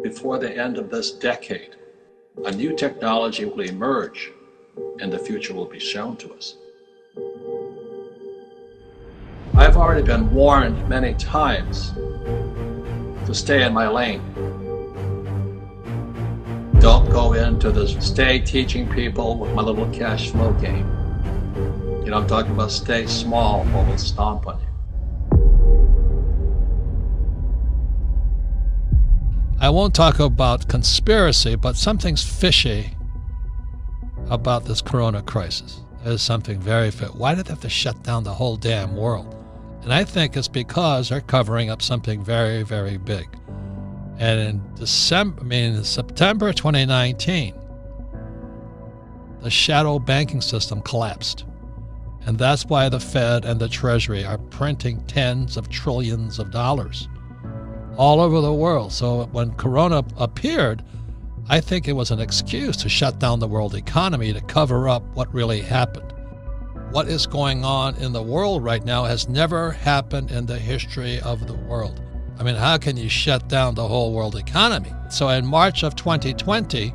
Before the end of this decade, a new technology will emerge and the future will be shown to us. I've already been warned many times to stay in my lane. Don't go into this, stay teaching people with my little cash flow game. You know, I'm talking about stay small or we'll stomp on you. I won't talk about conspiracy, but something's fishy about this corona crisis. There's something very fit. Why did they have to shut down the whole damn world? And I think it's because they're covering up something very, very big. And in September 2019, the shadow banking system collapsed. And that's why the Fed and the Treasury are printing tens of trillions of dollars all over the world. So when Corona appeared, I think it was an excuse to shut down the world economy to cover up what really happened. What is going on in the world right now has never happened in the history of the world. I mean, how can you shut down the whole world economy? So in March of 2020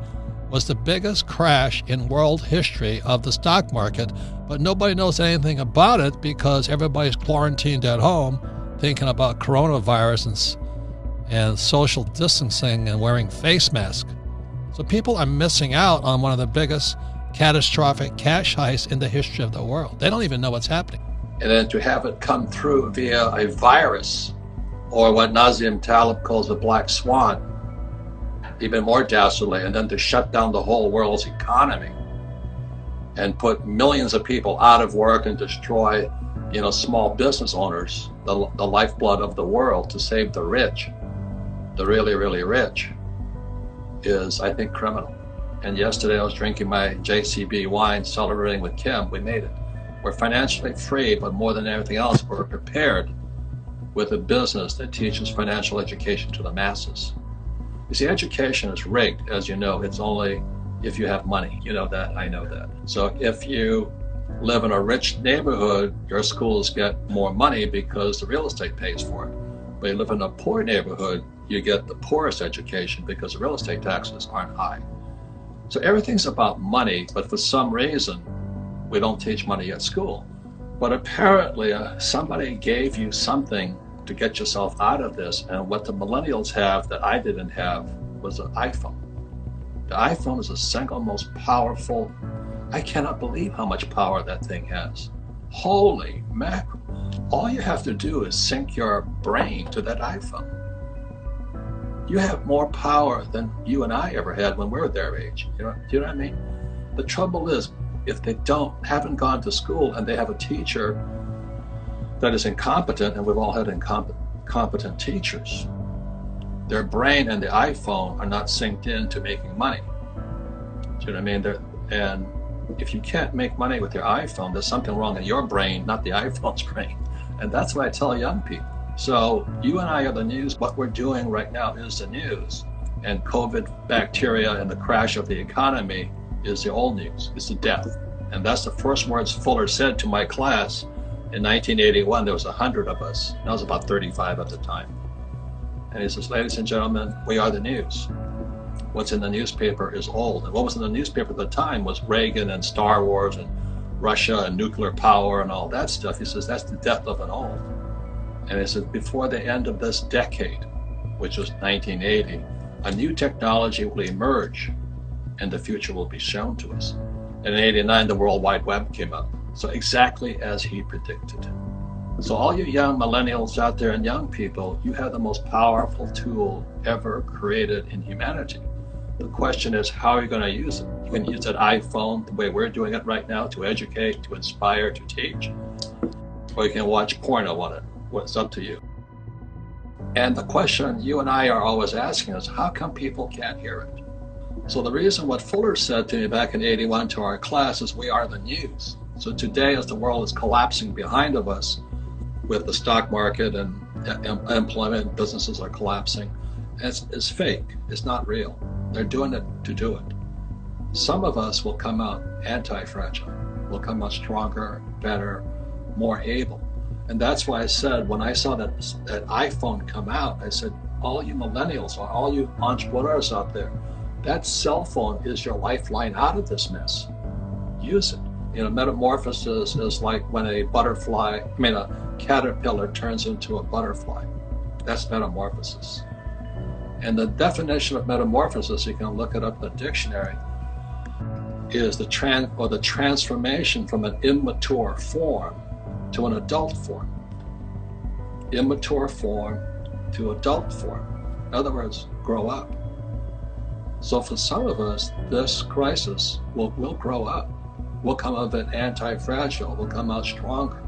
was the biggest crash in world history of the stock market, but nobody knows anything about it because everybody's quarantined at home thinking about coronavirus and social distancing and wearing face masks. So people are missing out on one of the biggest catastrophic cash heists in the history of the world. They don't even know what's happening. And then to have it come through via a virus, or what Nassim Taleb calls a black swan, even more dastardly, and then to shut down the whole world's economy and put millions of people out of work and destroy, small business owners, the lifeblood of the world, to save the rich, the really, really rich, is, I think, criminal. And yesterday I was drinking my JCB wine, celebrating with Kim. We made it. We're financially free, but more than everything else, we're prepared with a business that teaches financial education to the masses. You see, education is rigged, as you know. It's only if you have money. You know that, I know that. So if you live in a rich neighborhood, your schools get more money because the real estate pays for it. But you live in a poor neighborhood, you get the poorest education because the real estate taxes aren't high. So everything's about money, but for some reason, we don't teach money at school. But apparently somebody gave you something to get yourself out of this, and what the millennials have that I didn't have was an iPhone. The iPhone is the single most powerful. I cannot believe how much power that thing has. Holy mackerel. All you have to do is sync your brain to that iPhone. You have more power than you and I ever had when we were their age. Do you know what I mean? The trouble is, if they haven't gone to school and they have a teacher that is incompetent, and we've all had incompetent teachers, their brain and the iPhone are not synced in to making money. Do you know what I mean? And if you can't make money with your iPhone, there's something wrong in your brain, not the iPhone's brain. And that's what I tell young people. So you and I are the news. What we're doing right now is the news. And COVID bacteria and the crash of the economy is the old news. It's the death. And that's the first words Fuller said to my class in 1981. There was 100 of us. And I was about 35 at the time. And he says, ladies and gentlemen, we are the news. What's in the newspaper is old. And what was in the newspaper at the time was Reagan and Star Wars and Russia and nuclear power and all that stuff. He says, that's the death of an old. And he said, before the end of this decade, which was 1980, a new technology will emerge and the future will be shown to us. And in 89, the World Wide Web came up. So exactly as he predicted. So all you young millennials out there and young people, you have the most powerful tool ever created in humanity. The question is, how are you going to use it? You can use that iPhone the way we're doing it right now to educate, to inspire, to teach. Or you can watch porno on it. It's up to you. And the question you and I are always asking is, how come people can't hear it? So the reason what Fuller said to me back in 81 to our class is, we are the news. So today, as the world is collapsing behind of us with the stock market and employment, businesses are collapsing, it's fake. It's not real. They're doing it to do it. Some of us will come out anti-fragile. We'll come out stronger, better, more able. And that's why I said, when I saw that iPhone come out, I said, all you millennials or all you entrepreneurs out there, that cell phone is your lifeline out of this mess. Use it. Metamorphosis is like when a caterpillar turns into a butterfly. That's metamorphosis. And the definition of metamorphosis, you can look it up in the dictionary, is the transformation from an immature form to an adult form. Immature form to adult form. In other words, grow up. So for some of us, this crisis will grow up. We'll come out of it anti-fragile. We'll come out stronger.